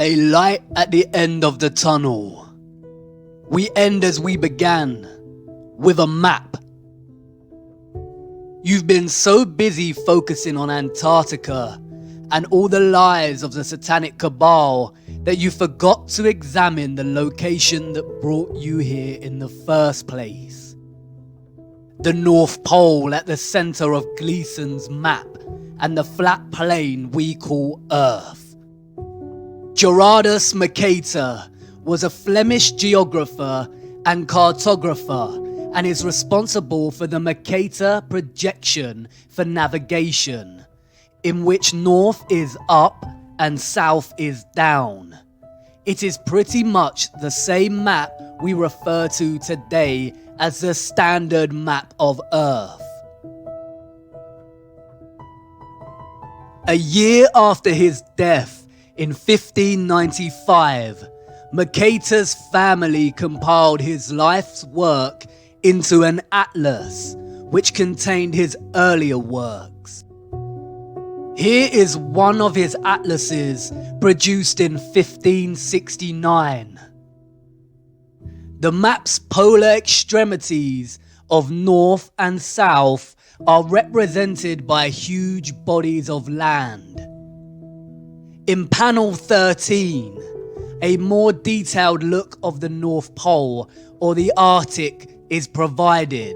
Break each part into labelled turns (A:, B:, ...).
A: a light at the end of the tunnel. We end as we began, with a map. You've been so busy focusing on Antarctica and all the lies of the satanic cabal that you forgot to examine the location that brought you here in the first place. The North Pole at the center of Gleason's map and the flat plain we call Earth. Gerardus Mercator was a Flemish geographer and cartographer and is responsible for the Mercator projection for navigation, in which north is up and south is down. It is pretty much the same map we refer to today as the standard map of Earth. A year after his death in 1595, Mercator's family compiled his life's work into an atlas, which contained his earlier works. Here is one of his atlases, produced in 1569. The map's polar extremities of north and south are represented by huge bodies of land. In panel 13, a more detailed look of the North Pole or the Arctic is provided.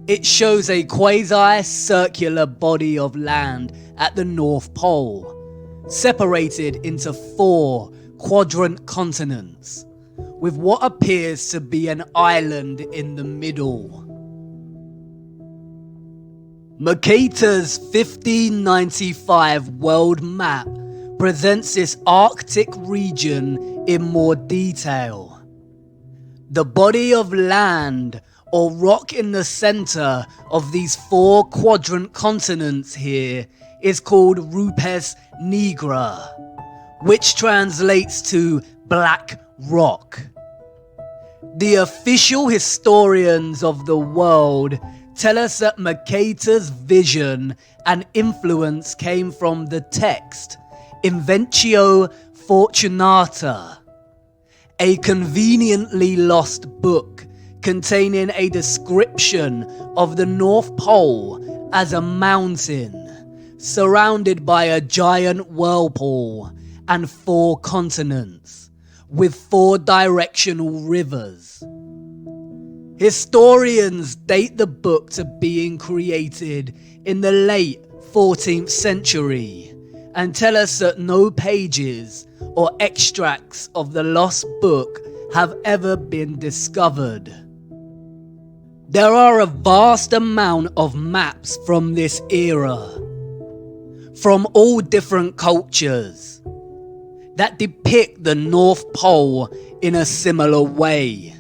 A: It shows a quasi-circular body of land at the North Pole, separated into 4 quadrant continents, with what appears to be an island in the middle. Mercator's 1595 world map presents this Arctic region in more detail. The body of land or rock in the center of these 4 quadrant continents here is called Rupes Nigra, which translates to black rock. The official historians of the world tell us that Mercator's vision and influence came from the text Inventio Fortunata, a conveniently lost book containing a description of the North Pole as a mountain surrounded by a giant whirlpool and 4 continents with 4 directional rivers. Historians date the book to being created in the late 14th century and tell us that no pages or extracts of the lost book have ever been discovered. There are a vast amount of maps from this era, from all different cultures, that depict the North Pole in a similar way.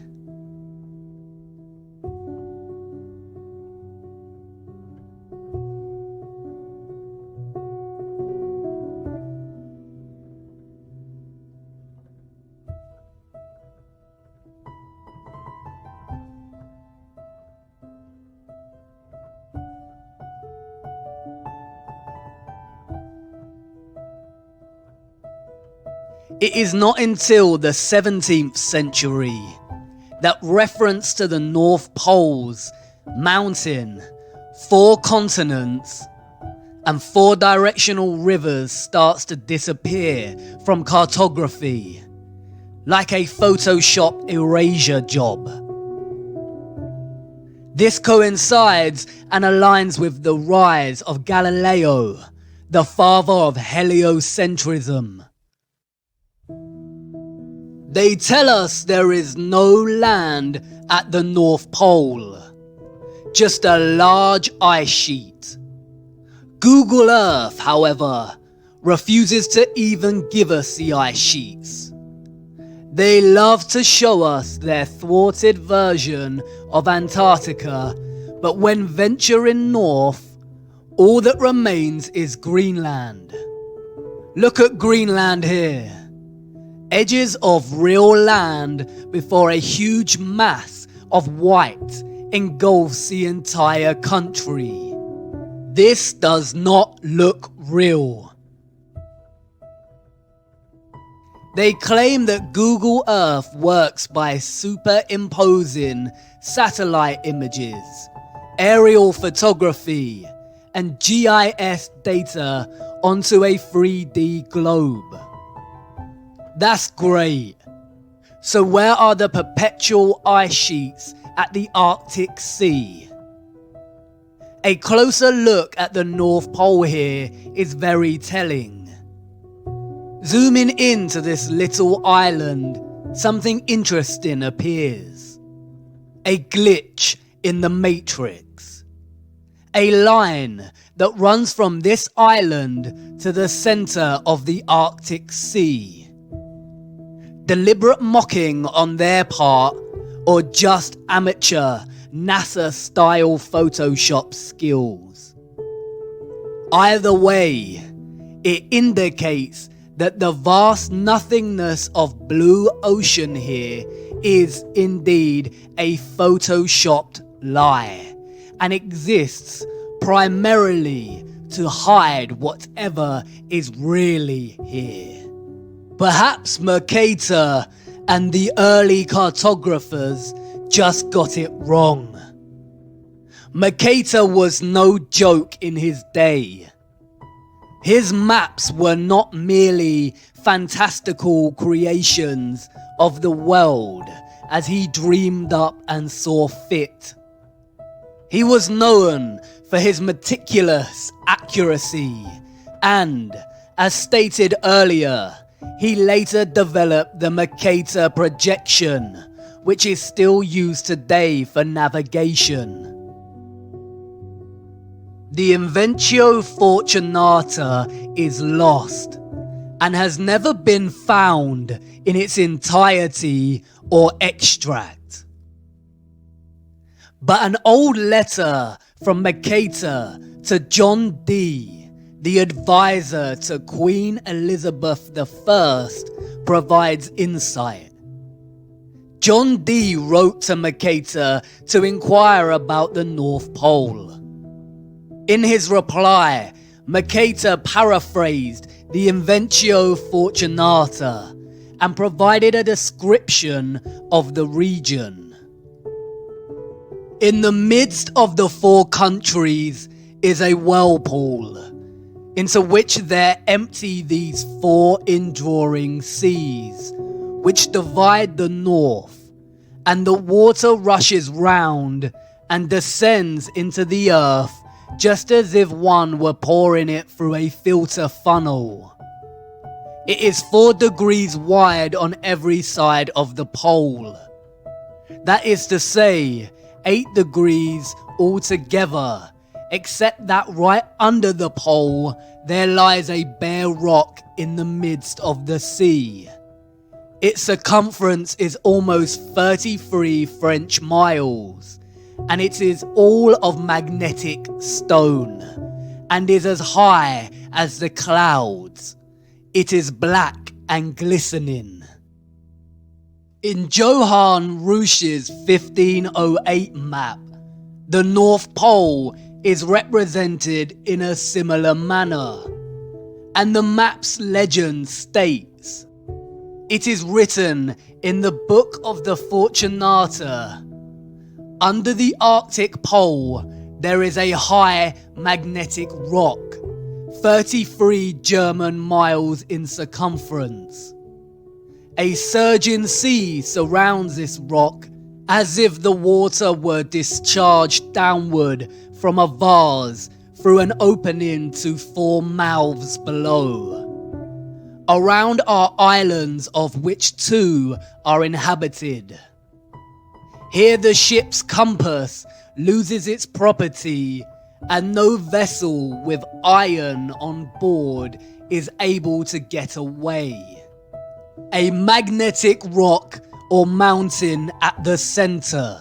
A: It is not until the 17th century that reference to the North Pole's mountain, 4 continents, and 4 directional rivers starts to disappear from cartography, like a Photoshop erasure job. This coincides and aligns with the rise of Galileo, the father of heliocentrism. They tell us there is no land at the North Pole, just a large ice sheet. Google Earth, however, refuses to even give us the ice sheets. They love to show us their thwarted version of Antarctica, but when venturing north, all that remains is Greenland. Look at Greenland here. Edges of real land before a huge mass of white engulfs the entire country. This does not look real. They claim that Google Earth works by superimposing satellite images, aerial photography, and GIS data onto a 3D globe. That's great. So where are the perpetual ice sheets at the Arctic Sea? A closer look at the North Pole here is very telling. Zooming into this little island, something interesting appears. A glitch in the matrix. A line that runs from this island to the center of the Arctic Sea. Deliberate mocking on their part, or just amateur NASA-style Photoshop skills. Either way, it indicates that the vast nothingness of blue ocean here is indeed a photoshopped lie, and exists primarily to hide whatever is really here. Perhaps Mercator and the early cartographers just got it wrong. Mercator was no joke in his day. His maps were not merely fantastical creations of the world as he dreamed up and saw fit. He was known for his meticulous accuracy and, as stated earlier, he later developed the Mercator projection, which is still used today for navigation. The Inventio Fortunata is lost and has never been found in its entirety or extract. But an old letter from Mercator to John Dee, the advisor to Queen Elizabeth I, provides insight. John Dee wrote to Mercator to inquire about the North Pole. In his reply, Mercator paraphrased the Inventio Fortunata and provided a description of the region. In the midst of the four countries is a whirlpool, into which there empty these four indrawing seas, which divide the north, and the water rushes round and descends into the earth just as if one were pouring it through a filter funnel. It is 4 degrees wide on every side of the pole. That is to say, 8 degrees altogether, except that right under the pole there lies a bare rock in the midst of the sea. Its circumference is almost 33 French miles, and it is all of magnetic stone, and is as high as the clouds. It is black and glistening. In Johann Rouche's 1508 map, the North Pole is represented in a similar manner, and the map's legend states, it is written in the Book of the Fortunata, under the Arctic Pole there is a high magnetic rock, 33 German miles in circumference. A surging sea surrounds this rock as if the water were discharged downward from a vase through an opening to 4 mouths below. Around are islands, of which 2 are inhabited. Here the ship's compass loses its property, and no vessel with iron on board is able to get away. A magnetic rock or mountain at the center,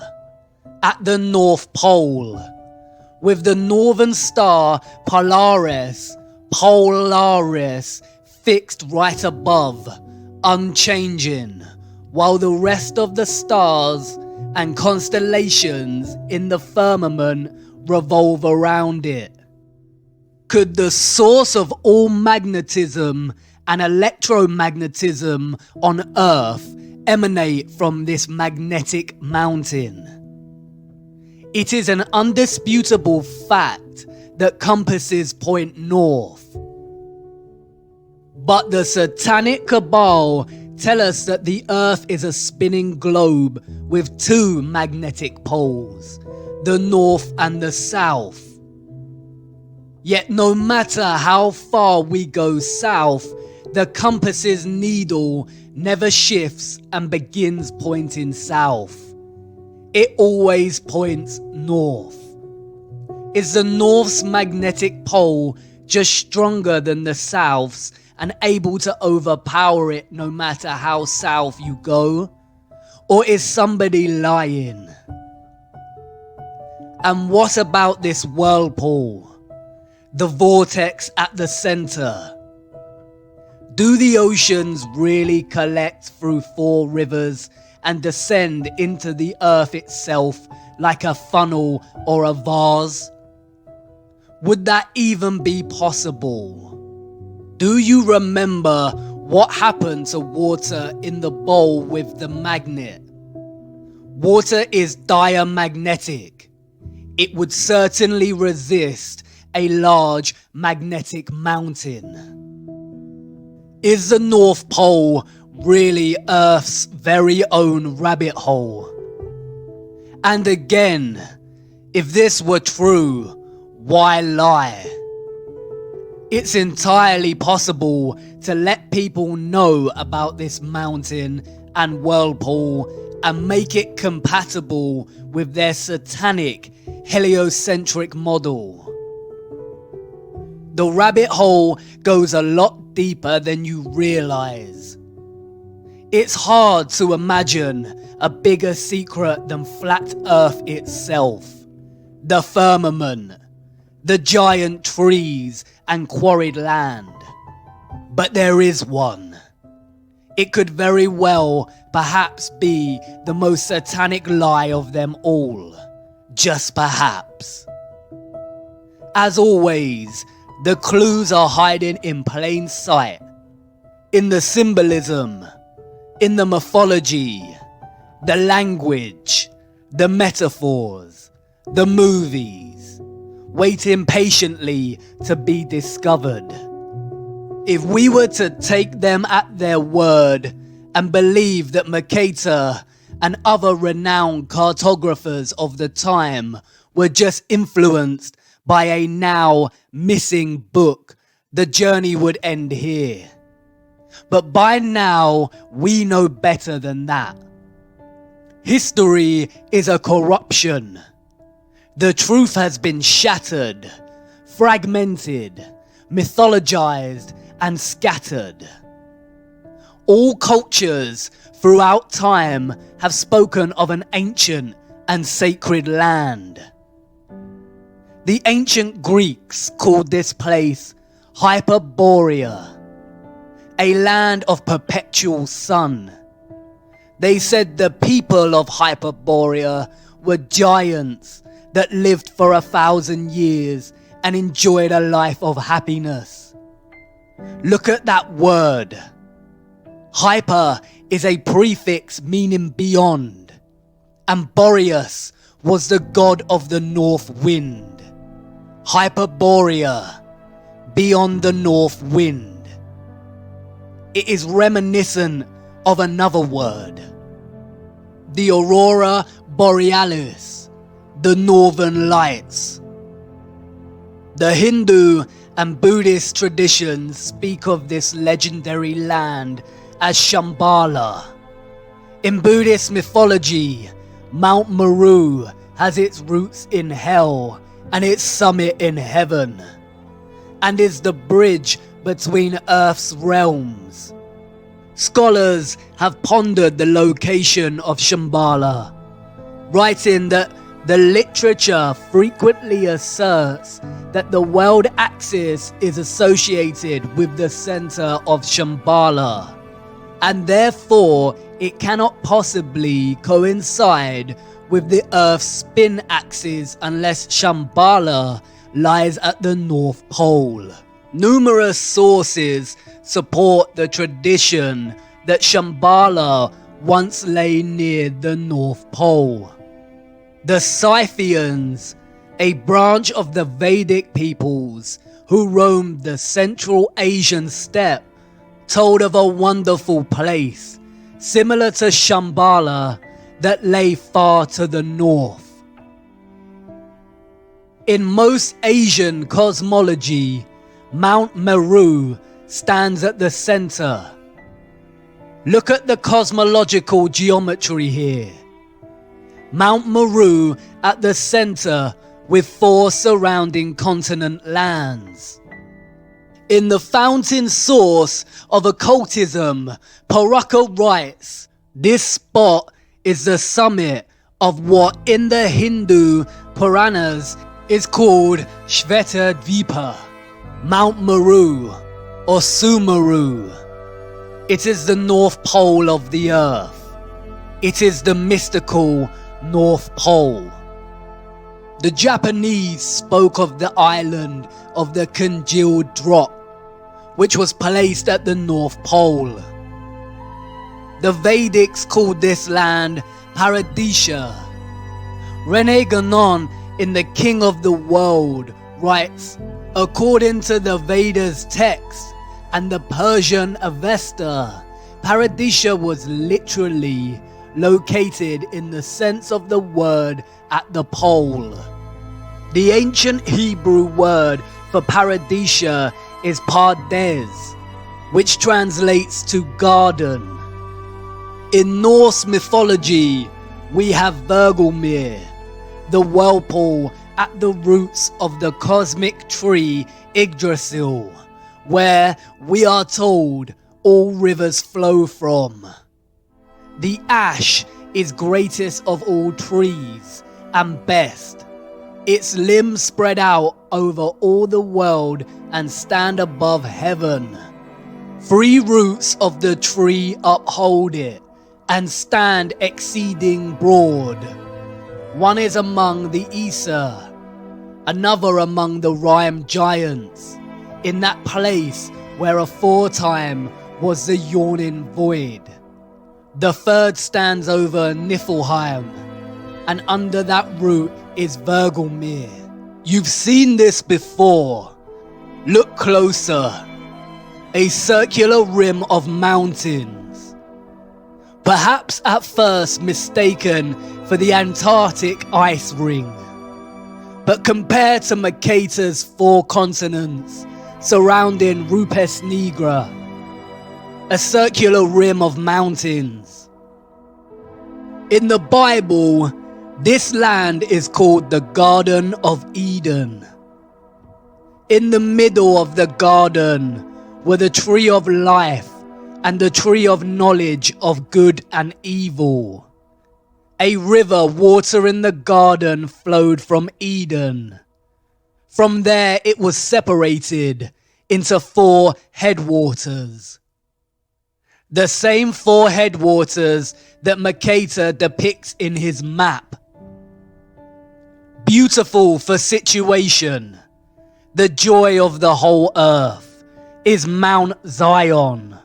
A: at the North Pole, with the northern star Polaris fixed right above, unchanging, while the rest of the stars and constellations in the firmament revolve around it. Could the source of all magnetism and electromagnetism on Earth emanate from this magnetic mountain. It is an undisputable fact that compasses point north. But the satanic cabal tell us that the Earth is a spinning globe with two magnetic poles, the north and the south. Yet no matter how far we go south, the compass's needle never shifts and begins pointing south. It always points north. Is the north's magnetic pole just stronger than the south's and able to overpower it no matter how south you go? Or is somebody lying? And what about this whirlpool? The vortex at the center? Do the oceans really collect through four rivers and descend into the earth itself like a funnel or a vase? Would that even be possible? Do you remember what happened to water in the bowl with the magnet? Water is diamagnetic. It would certainly resist a large magnetic mountain. Is the North Pole really Earth's very own rabbit hole? And again, if this were true, why lie? It's entirely possible to let people know about this mountain and whirlpool and make it compatible with their satanic heliocentric model. The rabbit hole goes a lot deeper than you realize. It's hard to imagine a bigger secret than flat Earth itself, the firmament, the giant trees and quarried land. But there is one. It could very well perhaps be the most satanic lie of them all. Just perhaps. As always, the clues are hiding in plain sight. In the symbolism, in the mythology, the language, the metaphors, the movies, waiting patiently to be discovered. If we were to take them at their word and believe that Mercator and other renowned cartographers of the time were just influenced by a now missing book, the journey would end here. But by now, we know better than that. History is a corruption. The truth has been shattered, fragmented, mythologized, and scattered. All cultures throughout time have spoken of an ancient and sacred land. The ancient Greeks called this place Hyperborea, a land of perpetual sun. They said the people of Hyperborea were giants that lived for 1,000 years and enjoyed a life of happiness. Look at that word. Hyper is a prefix meaning beyond, and Boreas was the god of the north wind. Hyperborea, beyond the north wind. It is reminiscent of another word, the Aurora Borealis, the Northern Lights. The Hindu and Buddhist traditions speak of this legendary land as Shambhala. In Buddhist mythology, Mount Meru has its roots in hell and its summit in heaven, and is the bridge between Earth's realms. Scholars have pondered the location of Shambhala, writing that the literature frequently asserts that the world axis is associated with the center of Shambhala, and therefore it cannot possibly coincide with the Earth's spin axis unless Shambhala lies at the North Pole. Numerous sources support the tradition that Shambhala once lay near the North Pole. The Scythians, a branch of the Vedic peoples who roamed the Central Asian steppe, told of a wonderful place, similar to Shambhala, that lay far to the north. In most Asian cosmology, Mount Meru stands at the center. Look at the cosmological geometry here. Mount Meru at the center with 4 surrounding continent lands. In the fountain source of occultism, Paraka writes, this spot is the summit of what in the Hindu Puranas is called Shvetadvipa, Mount Meru or Sumeru. It is the North Pole of the earth. It is the mystical North Pole. The Japanese spoke of the island of the congealed drop, which was placed at the North Pole. The Vedics called this land Paradisha. Ewaranon in The King of the World writes, according to the Vedas text and the Persian Avesta, Paradisha was literally located in the sense of the word at the pole. The ancient Hebrew word for Paradisha is Pardes, which translates to garden. In Norse mythology, we have Vergelmir, the whirlpool at the roots of the cosmic tree Yggdrasil, where we are told all rivers flow from. The ash is greatest of all trees and best. Its limbs spread out over all the world and stand above heaven. 3 roots of the tree uphold it and stand exceeding broad. One is among the Aesir, another among the Rime giants, in that place where aforetime was the yawning void. The third stands over Niflheim, and under that root is Vergelmir. You've seen this before. Look closer. A circular rim of mountains. Perhaps at first mistaken for the Antarctic ice ring. But compared to Mercator's 4 continents surrounding Rupes Nigra, a circular rim of mountains. In the Bible, this land is called the Garden of Eden. In the middle of the garden were the tree of life and the tree of knowledge of good and evil. A river watering the garden flowed from Eden. From there it was separated into 4 headwaters. The same 4 headwaters that Mercator depicts in his map. Beautiful for situation, the joy of the whole earth, is Mount Zion,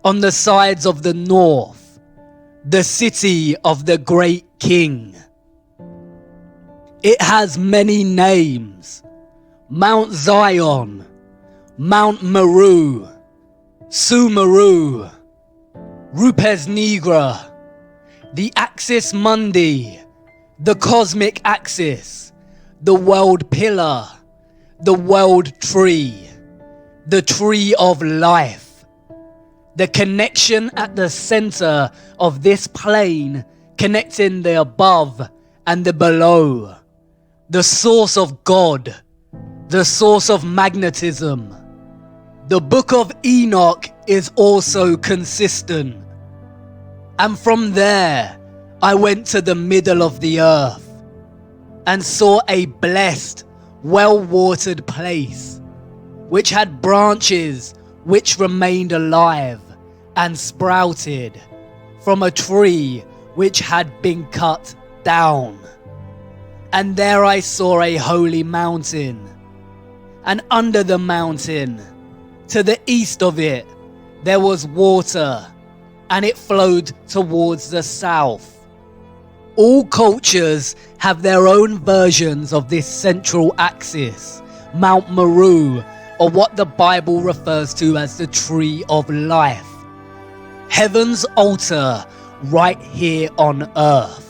A: on the sides of the north, the city of the great king. It has many names: Mount Zion, Mount Meru, Sumeru, Rupes Nigra, the Axis Mundi, the cosmic axis, the world pillar, the world tree, the tree of life. The connection at the center of this plane, connecting the above and the below. The source of God, the source of magnetism. The Book of Enoch is also consistent. And from there, I went to the middle of the earth and saw a blessed, well-watered place, which had branches which remained alive and sprouted from a tree which had been cut down. And there I saw a holy mountain, and under the mountain. To the east of it, there was water, and it flowed towards the south. All cultures have their own versions of this central axis, Mount Meru, or what the Bible refers to as the Tree of Life. Heaven's altar right here on earth.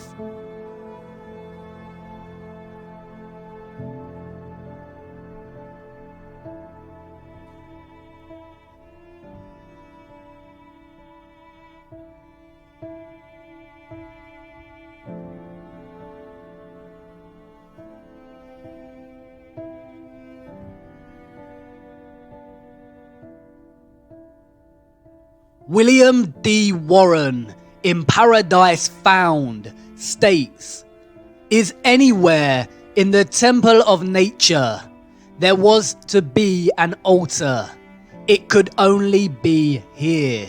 A: William D. Warren in Paradise Found states, "Is anywhere in the temple of nature there was to be an altar, it could only be here."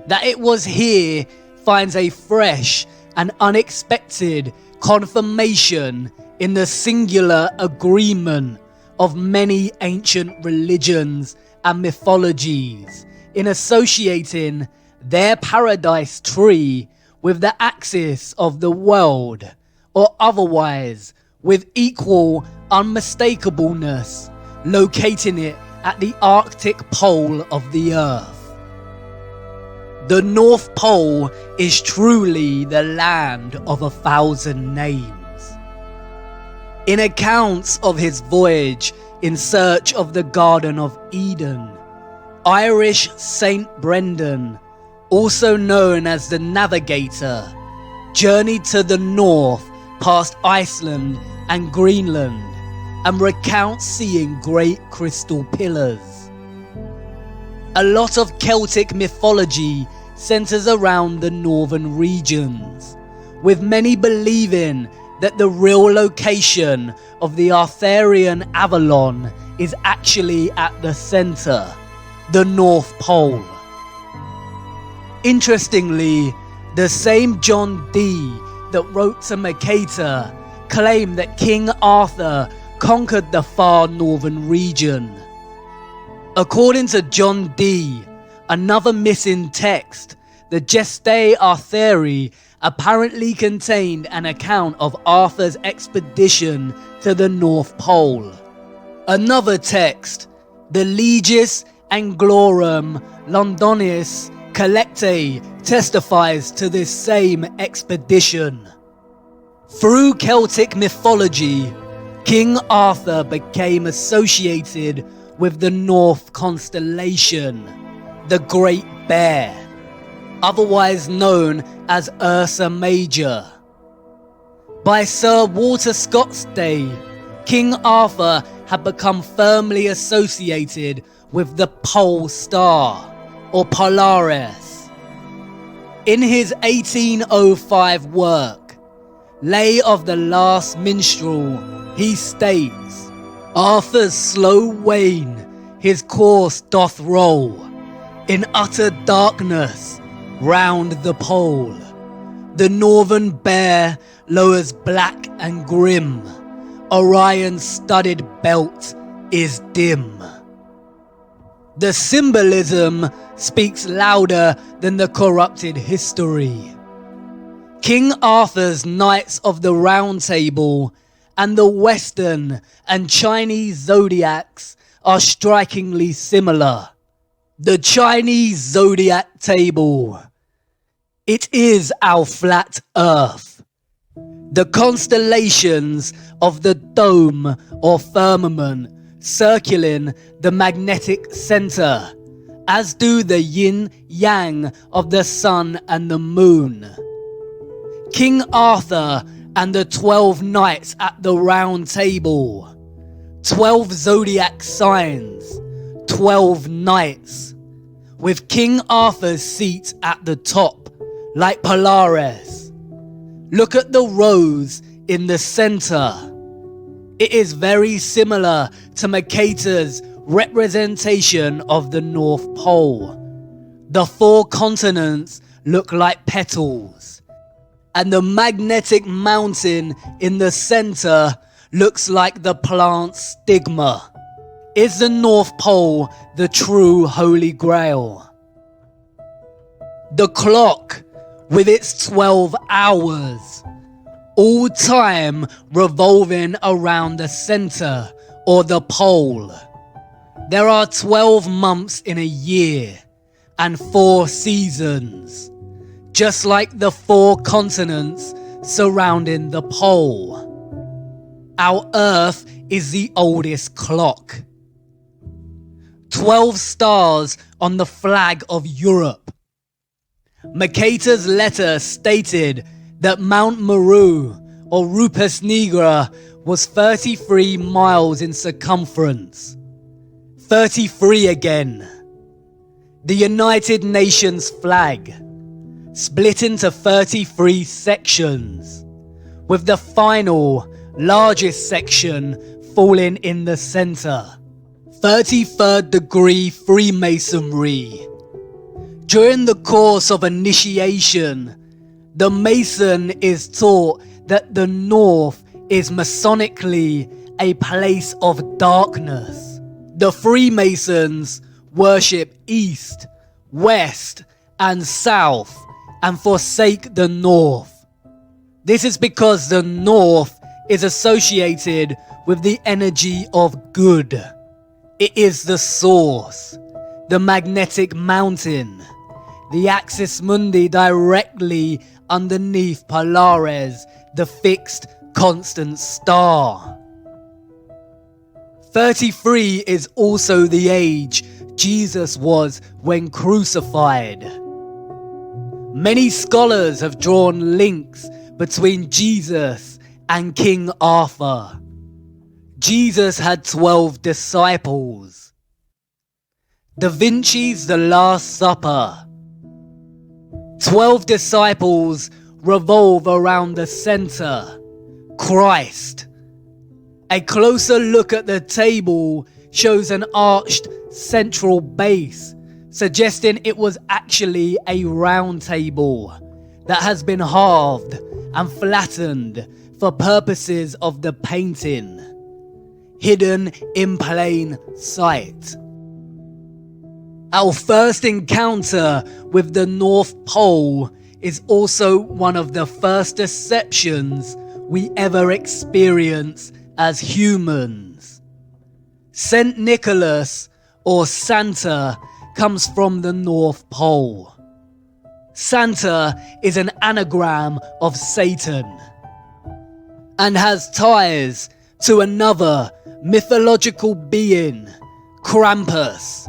A: That it was here finds a fresh and unexpected confirmation in the singular agreement of many ancient religions and mythologies in associating their paradise tree with the axis of the world, or otherwise with equal unmistakableness, locating it at the Arctic pole of the earth. The North Pole is truly the land of 1,000 names. In accounts of his voyage in search of the Garden of Eden, Irish Saint Brendan, also known as the Navigator, journeyed to the north past Iceland and Greenland and recounts seeing great crystal pillars. A lot of Celtic mythology centers around the northern regions, with many believing that the real location of the Arthurian Avalon is actually at the center, the North Pole. Interestingly, the same John Dee that wrote to Mercator claimed that King Arthur conquered the far northern region. According to John Dee, another missing text, the Gestae Arthuri, apparently contained an account of Arthur's expedition to the North Pole. Another text, the Legis Anglorum Londonis Collectae, testifies to this same expedition. Through Celtic mythology, King Arthur became associated with the North constellation, the Great Bear, otherwise known as Ursa Major. By Sir Walter Scott's day, King Arthur had become firmly associated with the Pole Star, or Polaris. In his 1805 work, Lay of the Last Minstrel, he states, "Arthur's slow wain his course doth roll, in utter darkness round the pole. The northern bear lowers black and grim, Orion's studded belt is dim." The symbolism speaks louder than the corrupted history. King Arthur's Knights of the Round Table and the Western and Chinese zodiacs are strikingly similar. The Chinese zodiac table. It is our flat earth. The constellations of the dome or firmament circling the magnetic center, as do the yin-yang of the sun and the moon. King Arthur and the 12 knights at the round table. 12 zodiac signs, 12 knights, with King Arthur's seat at the top, like Polaris. Look at the rose in the center. It is very similar to Mercator's representation of the North Pole. The 4 continents look like petals, and the magnetic mountain in the center looks like the plant's stigma. Is the North Pole the true Holy Grail? The clock, with its 12 hours, all time revolving around the center or the pole. There are 12 months in a year and 4 seasons, just like the 4 continents surrounding the pole. Our Earth is the oldest clock. 12 stars on the flag of Europe. Mercator's letter stated that Mount Meru, or Rupes Nigra, was 33 miles in circumference. 33 again. The United Nations flag, split into 33 sections, with the final, largest section falling in the center. 33rd degree Freemasonry. During the course of initiation, the Mason is taught that the North is Masonically a place of darkness. The Freemasons worship East, West, and South and forsake the North. This is because the North is associated with the energy of good. It is the source, the magnetic mountain, the axis mundi directly underneath Polaris, the fixed constant star. 33 is also the age Jesus was when crucified. Many scholars have drawn links between Jesus and King Arthur. Jesus had 12 disciples. Da Vinci's The Last Supper. 12 disciples revolve around the center, Christ. A closer look at the table shows an arched central base, suggesting it was actually a round table that has been halved and flattened for purposes of the painting, hidden in plain sight. Our first encounter with the North Pole is also one of the first deceptions we ever experience as humans. Saint Nicholas, or Santa, comes from the North Pole. Santa is an anagram of Satan and has ties to another mythological being, Krampus,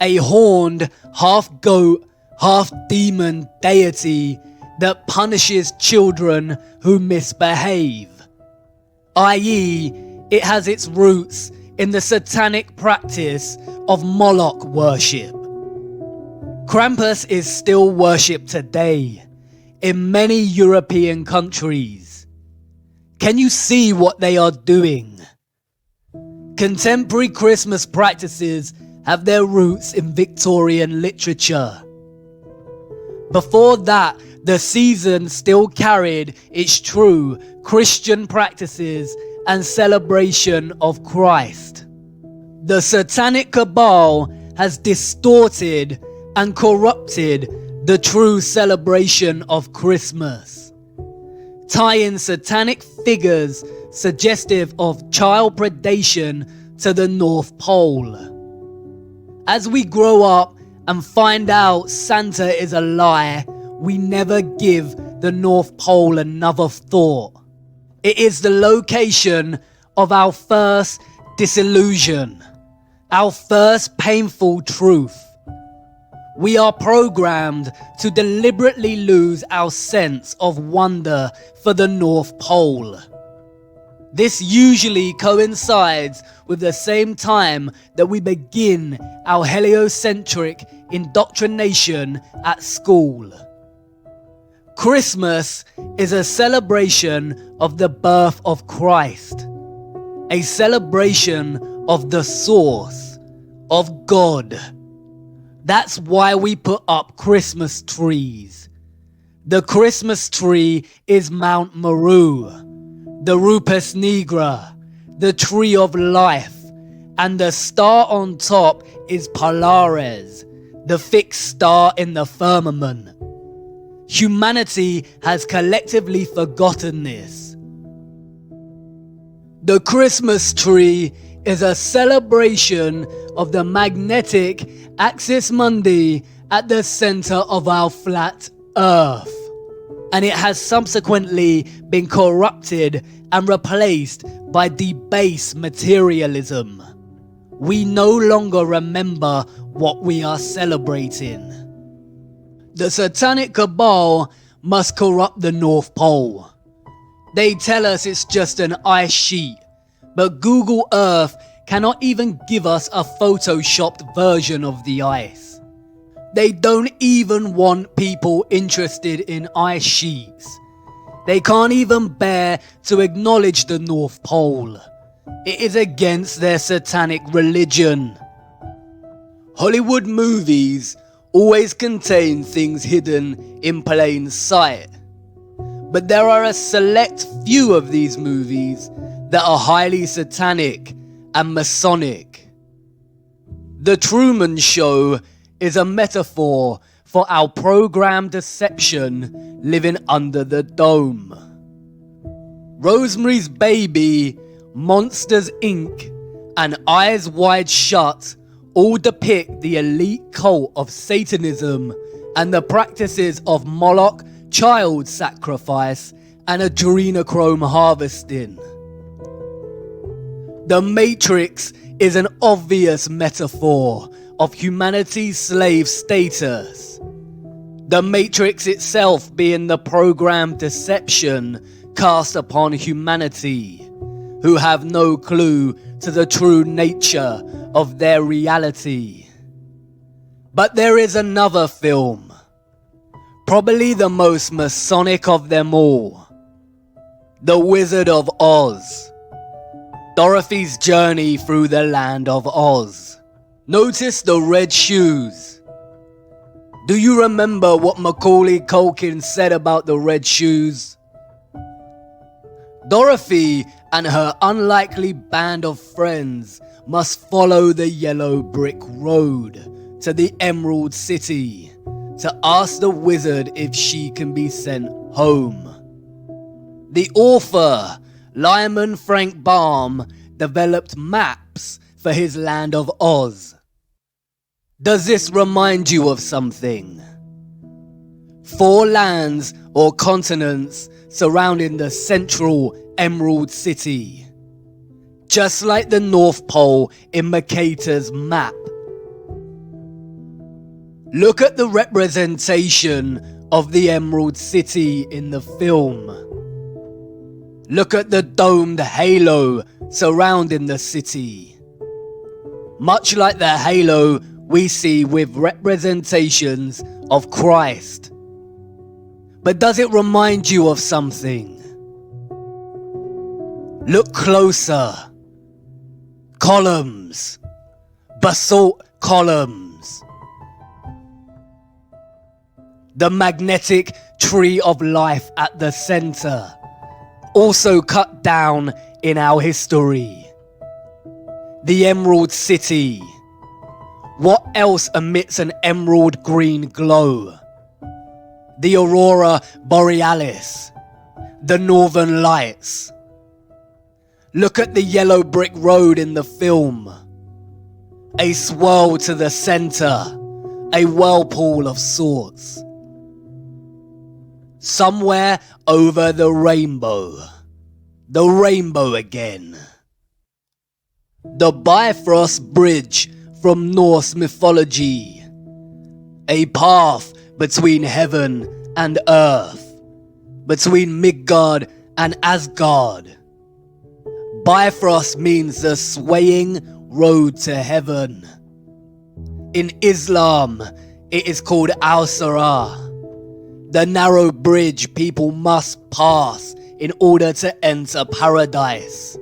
A: a horned half-goat, half-demon deity that punishes children who misbehave, i.e., it has its roots in the satanic practice of Moloch worship. Krampus is still worshipped today in many European countries. Can you see what they are doing? Contemporary Christmas practices have their roots in Victorian literature. Before that, the season still carried its true Christian practices and celebration of Christ. The satanic cabal has distorted and corrupted the true celebration of Christmas, tying satanic figures suggestive of child predation to the North Pole. As we grow up and find out Santa is a lie, we never give the North Pole another thought. It is the location of our first disillusion, our first painful truth. We are programmed to deliberately lose our sense of wonder for the North Pole. This usually coincides with the same time that we begin our heliocentric indoctrination at school. Christmas is a celebration of the birth of Christ, a celebration of the source, of God. That's why we put up Christmas trees. The Christmas tree is Mount Meru, the Rupes Nigra, the tree of life, and the star on top is Polaris, the fixed star in the firmament. Humanity has collectively forgotten this. The Christmas tree is a celebration of the magnetic axis mundi at the center of our flat Earth, and it has subsequently been corrupted and replaced by debased materialism. We no longer remember what we are celebrating. The satanic cabal must corrupt the North Pole. They tell us it's just an ice sheet, but Google Earth cannot even give us a photoshopped version of the ice. They don't even want people interested in ice sheets. They can't even bear to acknowledge the North Pole. It is against their satanic religion. Hollywood movies always contain things hidden in plain sight. But there are a select few of these movies that are highly satanic and Masonic. The Truman Show is a metaphor for our programmed deception living under the dome. Rosemary's Baby, Monsters Inc., and Eyes Wide Shut all depict the elite cult of Satanism and the practices of Moloch, child sacrifice, and adrenochrome harvesting. The Matrix is an obvious metaphor of humanity's slave status. The Matrix itself being the programmed deception cast upon humanity, who have no clue to the true nature of their reality. But there is another film, probably the most Masonic of them all, The Wizard of Oz, Dorothy's journey through the land of Oz. Notice the red shoes. Do you remember what Macaulay Culkin said about the red shoes? Dorothy and her unlikely band of friends must follow the yellow brick road to the Emerald City to ask the wizard if she can be sent home. The author, Lyman Frank Baum, developed maps for his land of Oz. Does this remind you of something? 4 lands or continents surrounding the central Emerald City, just like the North Pole in Mercator's map. Look at the representation of the Emerald City in the film. Look at the domed halo surrounding the city. Much like the halo we see with representations of Christ. But does it remind you of something? Look closer. Columns. Basalt columns. The magnetic tree of life at the center, also cut down in our history. The Emerald City. What else emits an emerald green glow? The Aurora Borealis. The Northern Lights. Look at the yellow brick road in the film. A swirl to the center. A whirlpool of sorts. Somewhere over the rainbow. The rainbow again. The Bifrost Bridge from Norse mythology. A path between heaven and earth. Between Midgard and Asgard. Bifrost means the swaying road to heaven. In Islam, it is called Al-Sirah, the narrow bridge people must pass in order to enter paradise.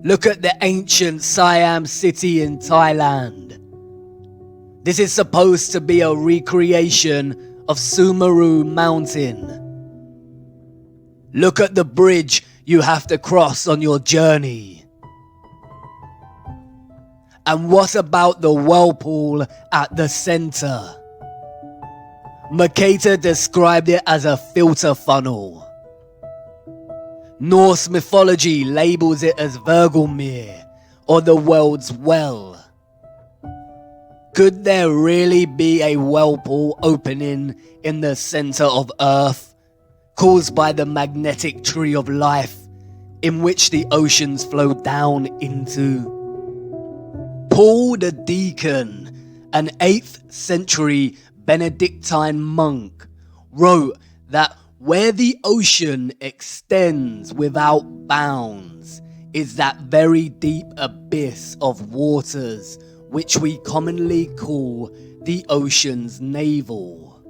A: Look at the ancient Siam city in Thailand. This is supposed to be a recreation of Sumeru Mountain. Look at the bridge you have to cross on your journey. And what about the whirlpool at the center? Mercator described it as a filter funnel. Norse mythology labels it as Vergelmir, or the world's well. Could there really be a whirlpool opening in the center of Earth, caused by the magnetic tree of life, in which the oceans flow down into? Paul the Deacon, an 8th century Benedictine monk, wrote that where the ocean extends without bounds is that very deep abyss of waters which we commonly call the ocean's navel.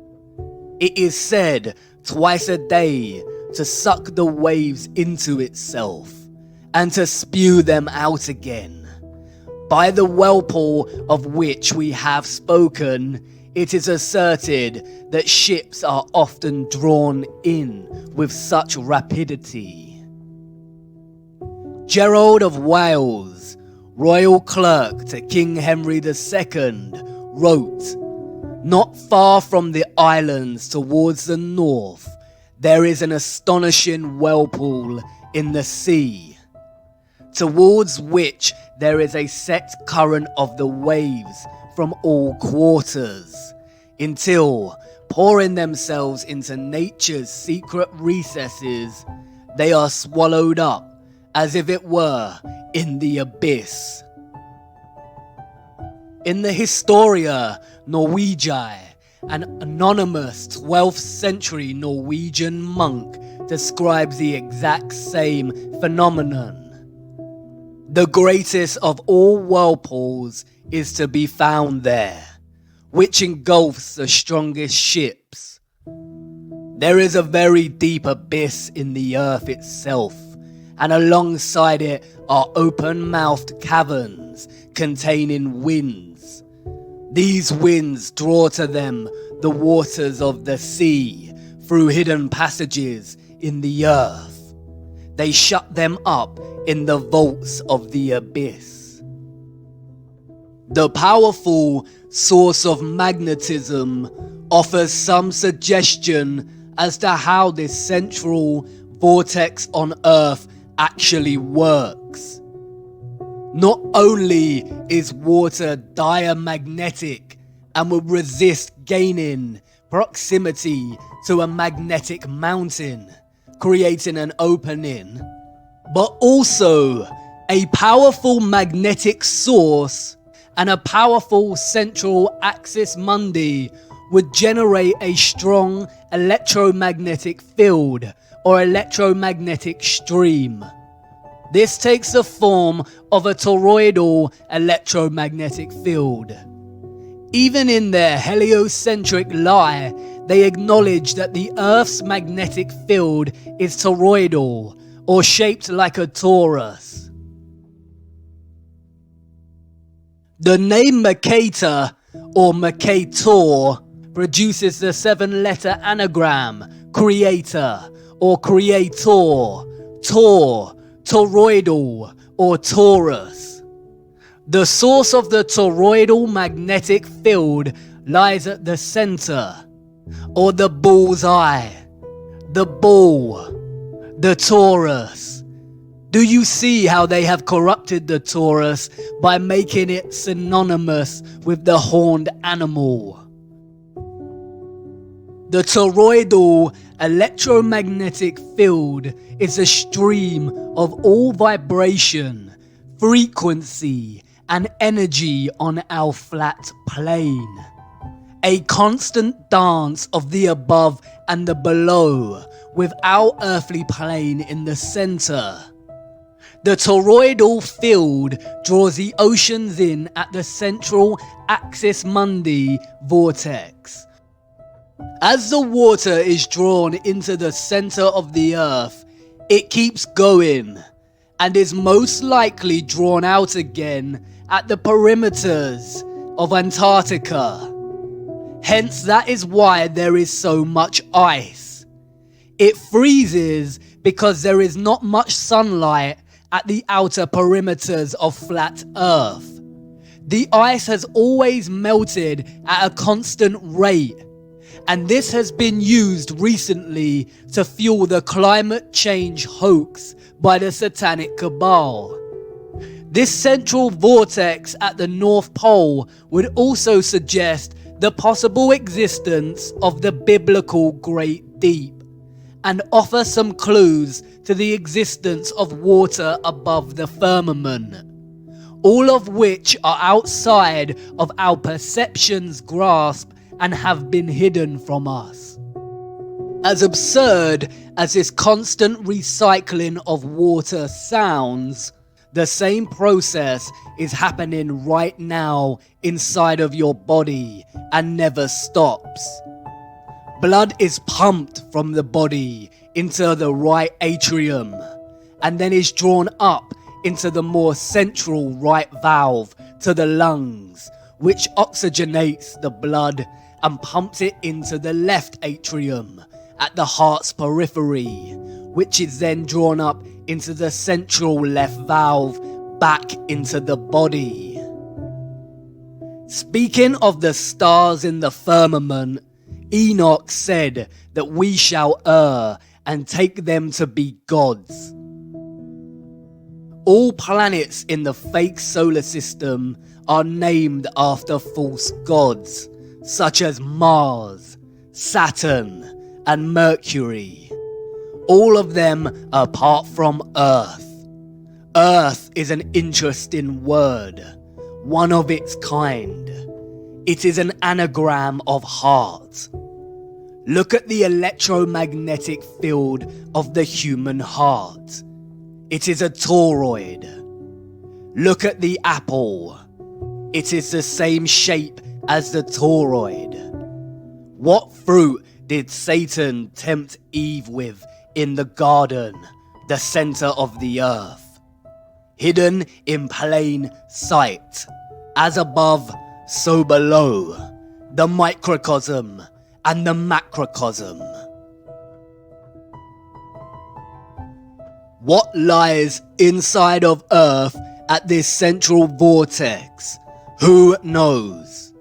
A: It is said twice a day to suck the waves into itself and to spew them out again. By the whirlpool of which we have spoken, it is asserted that ships are often drawn in with such rapidity. Gerald of Wales, royal clerk to King Henry II, wrote, "Not far from the islands towards the north, there is an astonishing whirlpool in the sea, towards which there is a set current of the waves from all quarters, until, pouring themselves into nature's secret recesses, they are swallowed up, as if it were in the abyss." In the Historia Norwegiae, an anonymous 12th century Norwegian monk describes the exact same phenomenon. The greatest of all whirlpools is to be found there, which engulfs the strongest ships. There is a very deep abyss in the earth itself, and alongside it are open-mouthed caverns containing winds. These winds draw to them the waters of the sea through hidden passages in the earth. They shut them up in the vaults of the abyss. The powerful source of magnetism offers some suggestion as to how this central vortex on Earth actually works. Not only is water diamagnetic and will resist gaining proximity to a magnetic mountain, creating an opening, but also a powerful magnetic source and a powerful central axis mundi would generate a strong electromagnetic field or electromagnetic stream. This takes the form of a toroidal electromagnetic field. Even in their heliocentric lie, they acknowledge that the Earth's magnetic field is toroidal, or shaped like a torus. The name Mercator, or Mercator, produces the 7-letter anagram creator, or creator, tor, toroidal, or torus. The source of the toroidal magnetic field lies at the center, or the bull's eye, the bull, the torus. Do you see how they have corrupted the torus by making it synonymous with the horned animal? The toroidal electromagnetic field is a stream of all vibration, frequency, and energy on our flat plane. A constant dance of the above and the below, with our earthly plane in the center. The toroidal field draws the oceans in at the central axis mundi vortex. As the water is drawn into the center of the earth, it keeps going, and is most likely drawn out again at the perimeters of Antarctica. Hence, that is why there is so much ice. It freezes because there is not much sunlight at the outer perimeters of flat Earth. The ice has always melted at a constant rate, and this has been used recently to fuel the climate change hoax by the satanic cabal. This central vortex at the North Pole would also suggest the possible existence of the biblical Great Deep, and offer some clues to the existence of water above the firmament, all of which are outside of our perception's grasp and have been hidden from us. As absurd as this constant recycling of water sounds, the same process is happening right now inside of your body and never stops. Blood is pumped from the body into the right atrium and then is drawn up into the more central right valve to the lungs, which oxygenates the blood and pumps it into the left atrium at the heart's periphery, which is then drawn up into the central left valve back into the body. Speaking of the stars in the firmament, Enoch said that we shall err and take them to be gods. All planets in the fake solar system are named after false gods, such as Mars, Saturn, and Mercury. All of them apart from Earth. Earth is an interesting word, one of its kind. It is an anagram of heart. Look at the electromagnetic field of the human heart. It is a toroid. Look at the apple. It is the same shape as the toroid. What fruit did Satan tempt Eve with in the garden, the center of the earth? Hidden in plain sight, as above, so below, the microcosm and the macrocosm. What lies inside of Earth at this central vortex? Who knows?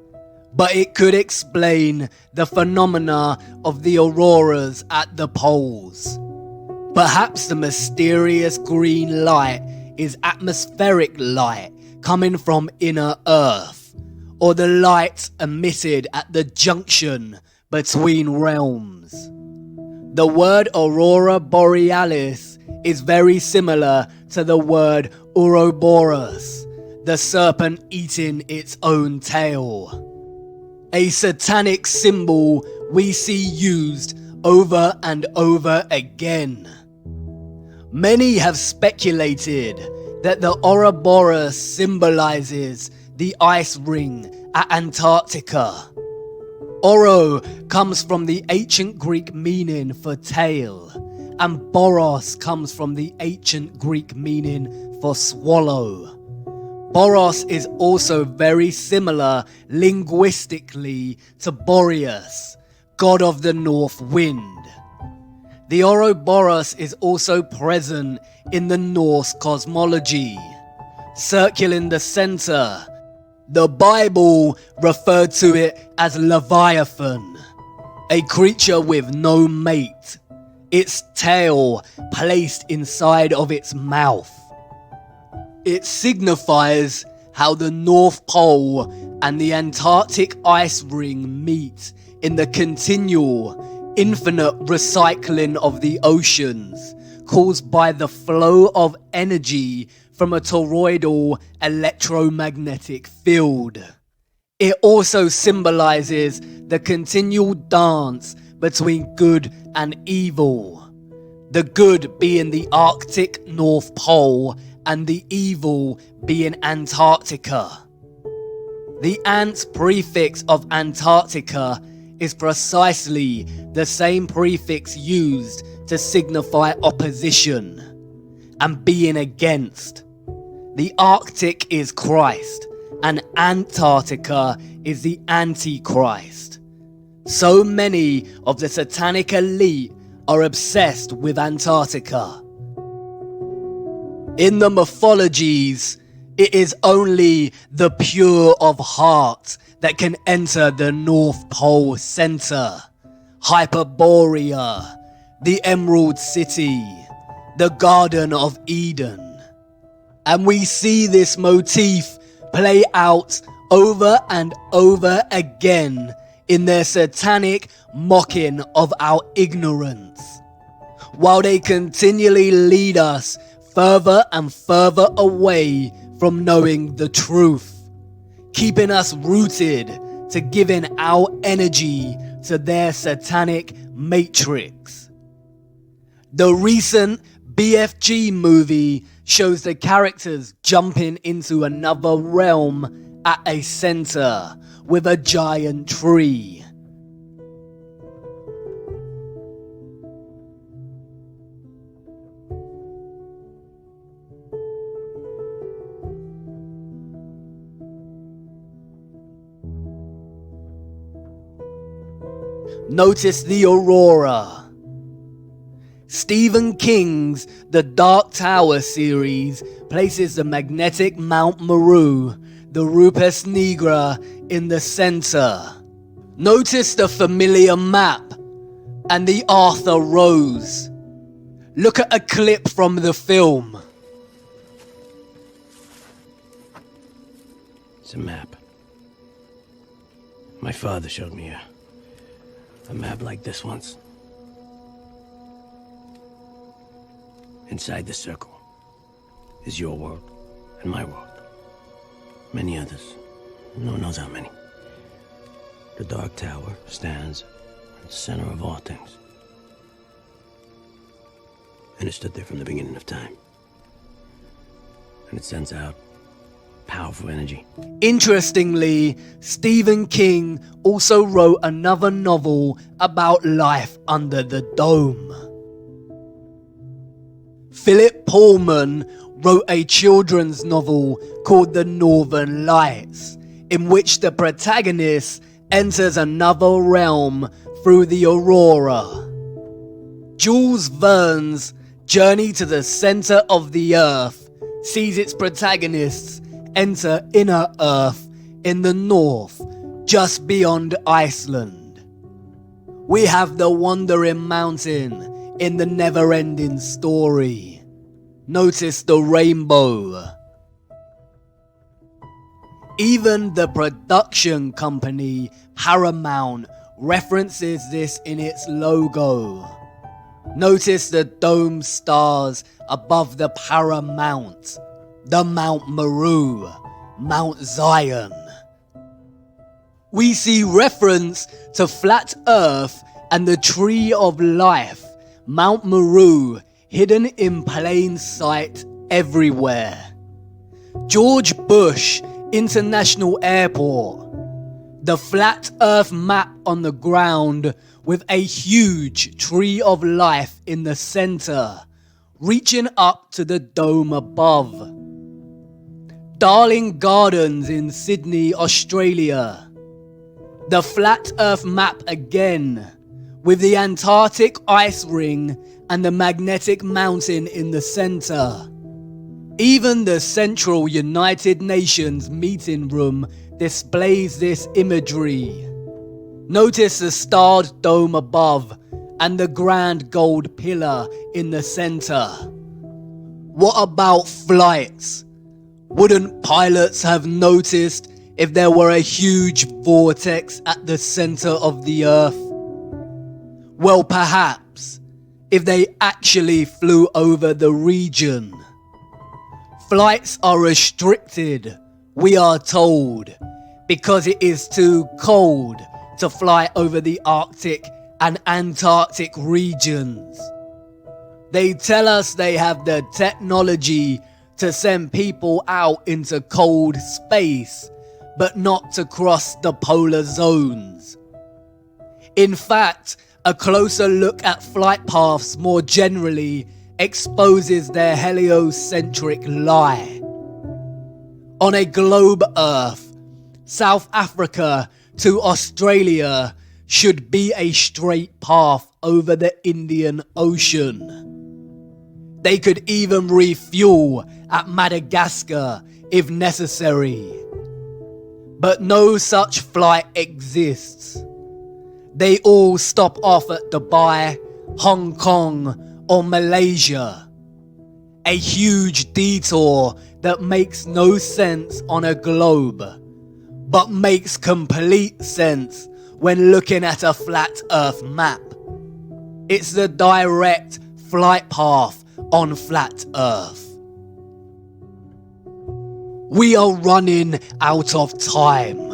A: But it could explain the phenomena of the auroras at the poles. Perhaps the mysterious green light is atmospheric light coming from inner Earth, or the light emitted at the junction between realms. The word aurora borealis is very similar to the word Ouroboros, the serpent eating its own tail. A satanic symbol we see used over and over again. Many have speculated that the Ouroboros symbolizes the ice ring at Antarctica. Oro comes from the ancient Greek meaning for tail, and Boros comes from the ancient Greek meaning for swallow. Boros is also very similar linguistically to Boreas, god of the north wind. The Ouroboros is also present in the Norse cosmology. Circling the center, the Bible referred to it as Leviathan, a creature with no mate, its tail placed inside of its mouth. It signifies how the North Pole and the Antarctic ice ring meet in the continual, infinite recycling of the oceans caused by the flow of energy from a toroidal electromagnetic field. It also symbolizes the continual dance between good and evil, the good being the Arctic North Pole and the evil being Antarctica. The ant prefix of Antarctica is precisely the same prefix used to signify opposition and being against. The Arctic is Christ, and Antarctica is the Antichrist. So many of the satanic elite are obsessed with Antarctica. In the mythologies, It is only the pure of heart that can enter the North Pole Center, Hyperborea, the Emerald City, the Garden of Eden. And we see this motif play out over and over again in their satanic mocking of our ignorance, while they continually lead us further and further away from knowing the truth, keeping us rooted to giving our energy to their satanic matrix. The recent BFG movie shows the characters jumping into another realm at a center with a giant tree. Notice the aurora. Stephen King's The Dark Tower series places the magnetic Mount Meru, the Rupes Nigra, in the center. Notice the familiar map and the Arthur Rose. Look at a clip from the film.
B: It's a map. My father showed me a map like this once. Inside the circle is your world and my world. Many others. No one knows how many. The Dark Tower stands in the center of all things. And it stood there from the beginning of time. And it sends out powerful energy.
A: Interestingly, Stephen King also wrote another novel about life under the dome. Philip Pullman wrote a children's novel called The Northern Lights, in which the protagonist enters another realm through the aurora. Jules Verne's Journey to the Center of the Earth sees its protagonists enter inner Earth in the north, just beyond Iceland. We have the Wandering Mountain in the never-ending story. Notice the rainbow. Even the production company Paramount references this in its logo. Notice the dome stars above the Paramount, the Mount Meru, Mount Zion. We see reference to Flat Earth and the Tree of Life, Mount Meru, hidden in plain sight everywhere. George Bush International Airport, the Flat Earth map on the ground with a huge Tree of Life in the center, reaching up to the dome above. Darling Gardens in Sydney, Australia. The Flat Earth map again, with the Antarctic ice ring and the magnetic mountain in the center. Even the Central United Nations meeting room displays this imagery. Notice the starred dome above and the grand gold pillar in the center. What about flights? Wouldn't pilots have noticed if there were a huge vortex at the center of the Earth? Well, perhaps, if they actually flew over the region. Flights are restricted, we are told, because it is too cold to fly over the Arctic and Antarctic regions. They tell us they have the technology to send people out into cold space, but not to cross the polar zones. In fact, a closer look at flight paths more generally exposes their heliocentric lie. On a globe Earth, South Africa to Australia should be a straight path over the Indian Ocean. They could even refuel at Madagascar if necessary. But no such flight exists. They all stop off at Dubai, Hong Kong, or Malaysia. A huge detour that makes no sense on a globe, but makes complete sense when looking at a flat Earth map. It's the direct flight path on flat Earth. We are running out of time.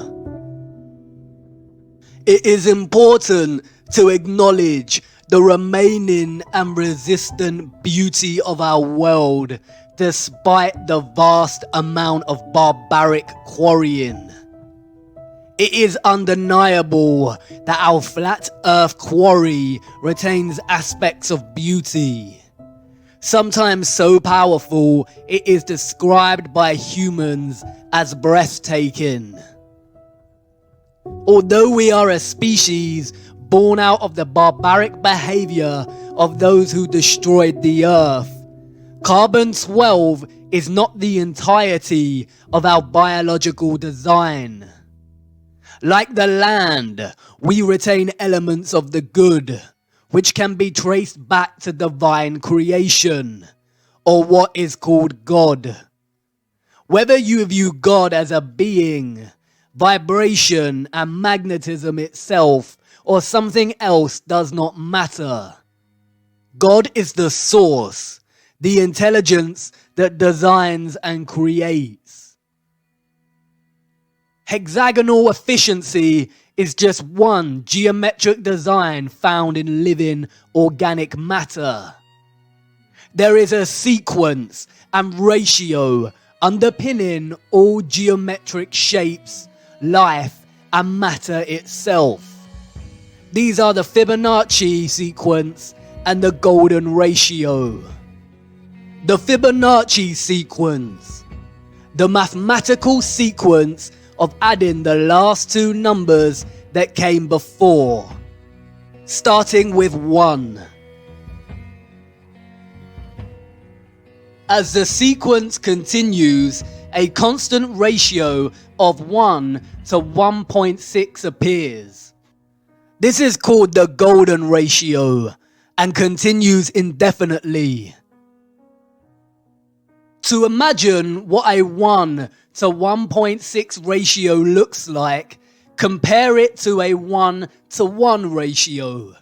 A: It is important to acknowledge the remaining and resistant beauty of our world despite the vast amount of barbaric quarrying. It is undeniable that our flat Earth quarry retains aspects of beauty, sometimes so powerful it is described by humans as breathtaking. Although we are a species born out of the barbaric behavior of those who destroyed the Earth, Carbon-12 is not the entirety of our biological design. Like the land, we retain elements of the good, which can be traced back to divine creation, or what is called God. Whether you view God as a being, vibration and magnetism itself, or something else does not matter. God is the source, the intelligence that designs and creates. Hexagonal efficiency is just one geometric design found in living organic matter. There is a sequence and ratio underpinning all geometric shapes, life, and matter itself. These are the Fibonacci sequence and the golden ratio. The Fibonacci sequence, the mathematical sequence of adding the last two numbers that came before, starting with 1. As the sequence continues, a constant ratio of 1 to 1.6 appears. This is called the golden ratio and continues indefinitely. To imagine what a 1 to 1.6 ratio looks like, compare it to a 1 to 1 ratio.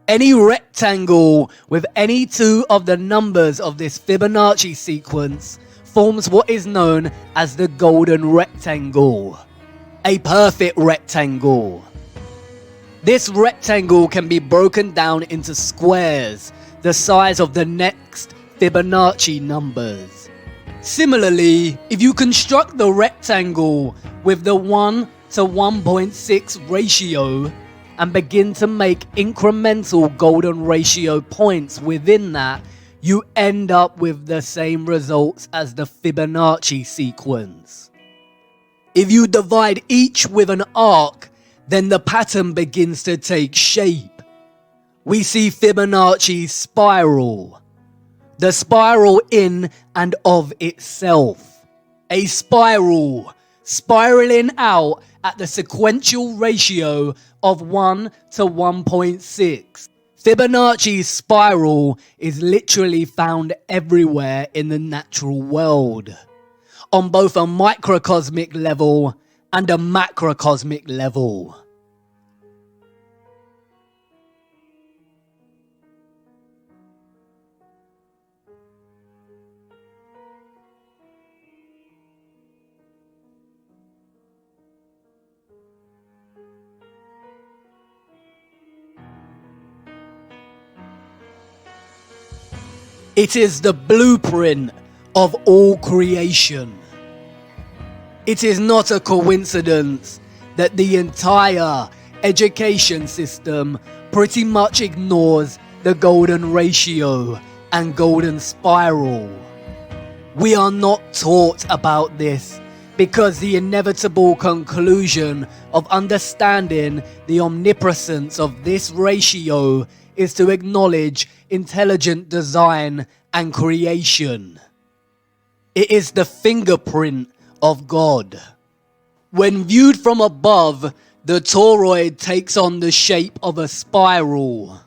A: Any rectangle with any two of the numbers of this Fibonacci sequence forms what is known as the golden rectangle, a perfect rectangle. This rectangle can be broken down into squares, the size of the next Fibonacci numbers. Similarly, if you construct the rectangle with the 1 to 1.6 ratio and begin to make incremental golden ratio points within that, you end up with the same results as the Fibonacci sequence. If you divide each with an arc, then the pattern begins to take shape. We see Fibonacci's spiral, the spiral in and of itself. A spiral, spiraling out at the sequential ratio of 1 to 1.6. Fibonacci's spiral is literally found everywhere in the natural world, on both a microcosmic level and a macrocosmic level. It is the blueprint of all creation. It is not a coincidence that the entire education system pretty much ignores the golden ratio and golden spiral. We are not taught about this because the inevitable conclusion of understanding the omnipresence of this ratio is to acknowledge intelligent design and creation. It is the fingerprint of God. When viewed from above, the toroid takes on the shape of a spiral.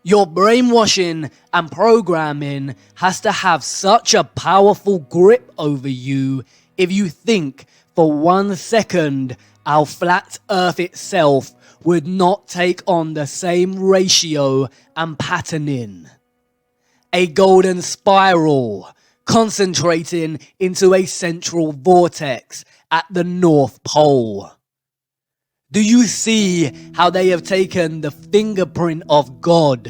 A: Your brainwashing and programming has to have such a powerful grip over you if you think for 1 second our flat Earth itself would not take on the same ratio and patterning. A golden spiral concentrating into a central vortex at the North Pole. Do you see how they have taken the fingerprint of God,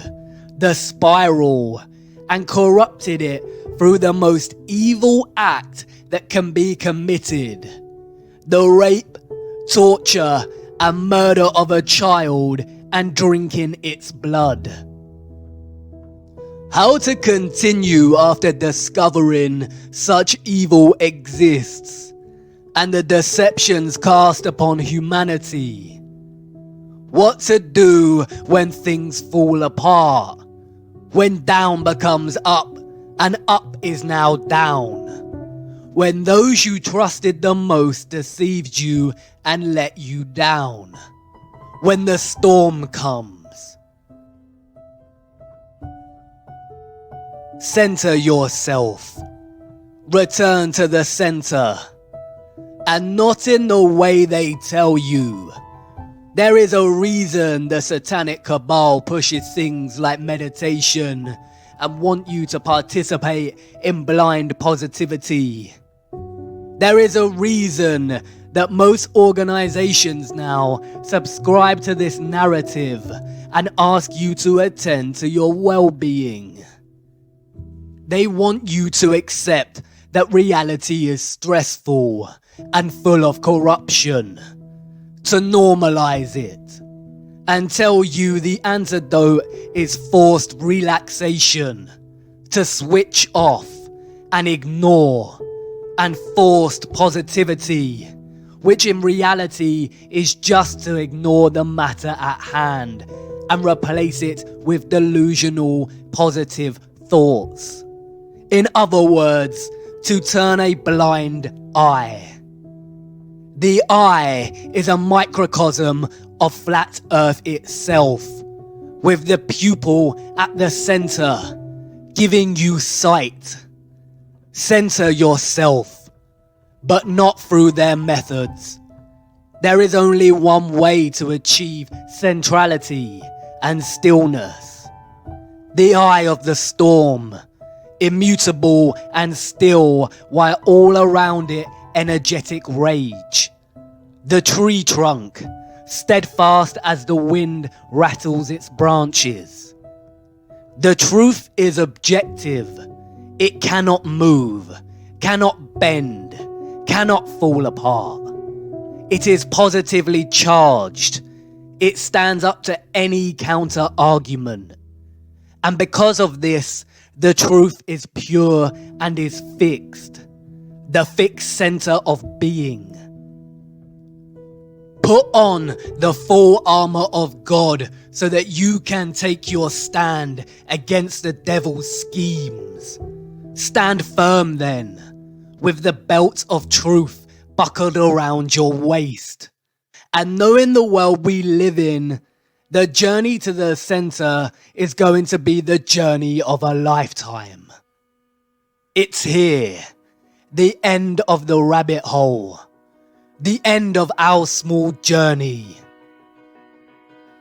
A: the spiral, and corrupted it through the most evil act that can be committed? The rape, torture, and murder of a child and drinking its blood. How to continue after discovering such evil exists and the deceptions cast upon humanity. What to do when things fall apart, when down becomes up and up is now down, when those you trusted the most deceived you and let you down, when the storm comes. Center yourself. Return to the center. And not in the way they tell you. There is a reason the satanic cabal pushes things like meditation and want you to participate in blind positivity. There is a reason that most organizations now subscribe to this narrative and ask you to attend to your well-being. They want you to accept that reality is stressful and full of corruption, to normalize it, and tell you the antidote is forced relaxation, to switch off and ignore, and forced positivity, which in reality is just to ignore the matter at hand and replace it with delusional positive thoughts. In other words, to turn a blind eye. The eye is a microcosm of flat Earth itself, with the pupil at the center, giving you sight. Center yourself, but not through their methods. There is only one way to achieve centrality and stillness. The eye of the storm, immutable and still while all around it energetic rage. The tree trunk, steadfast as the wind rattles its branches. The truth is objective. It cannot move, cannot bend, cannot fall apart. It is positively charged. It stands up to any counter-argument. And because of this, the truth is pure and is fixed. The fixed center of being. Put on the full armor of God so that you can take your stand against the devil's schemes. Stand firm then, with the belt of truth buckled around your waist. And knowing the world we live in, the journey to the center is going to be the journey of a lifetime. It's here. The end of the rabbit hole. The end of our small journey.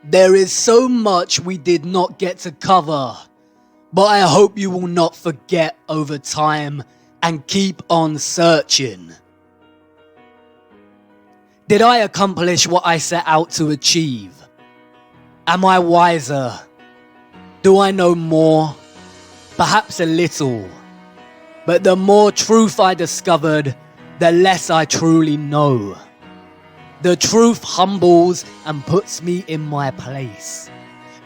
A: There is so much we did not get to cover, but I hope you will not forget over time and keep on searching. Did I accomplish what I set out to achieve? Am I wiser? Do I know more? Perhaps a little. But the more truth I discovered, the less I truly know. The truth humbles and puts me in my place.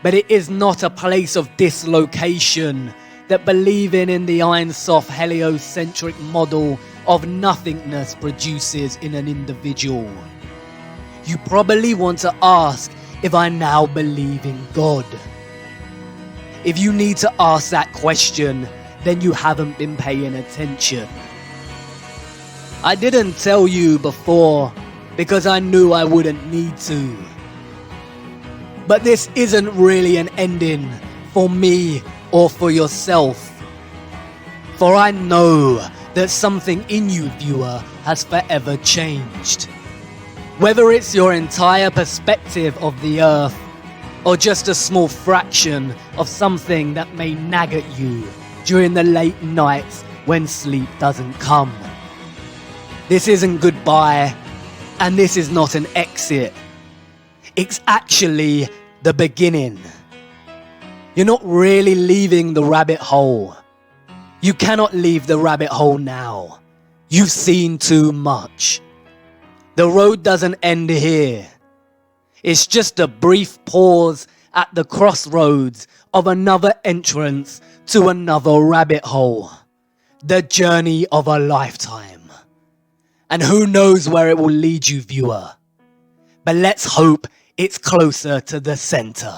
A: But it is not a place of dislocation that believing in the Einsoft heliocentric model of nothingness produces in an individual. You probably want to ask if I now believe in God. If you need to ask that question, then you haven't been paying attention. I didn't tell you before because I knew I wouldn't need to. But this isn't really an ending for me or for yourself. For I know that something in you, viewer, has forever changed. Whether it's your entire perspective of the earth, or just a small fraction of something that may nag at you during the late nights when sleep doesn't come. This isn't goodbye, and this is not an exit. It's actually the beginning. You're not really leaving the rabbit hole. You cannot leave the rabbit hole now. You've seen too much. The road doesn't end here. It's just a brief pause at the crossroads of another entrance to another rabbit hole. The journey of a lifetime. And who knows where it will lead you, viewer. But let's hope it's closer to the center.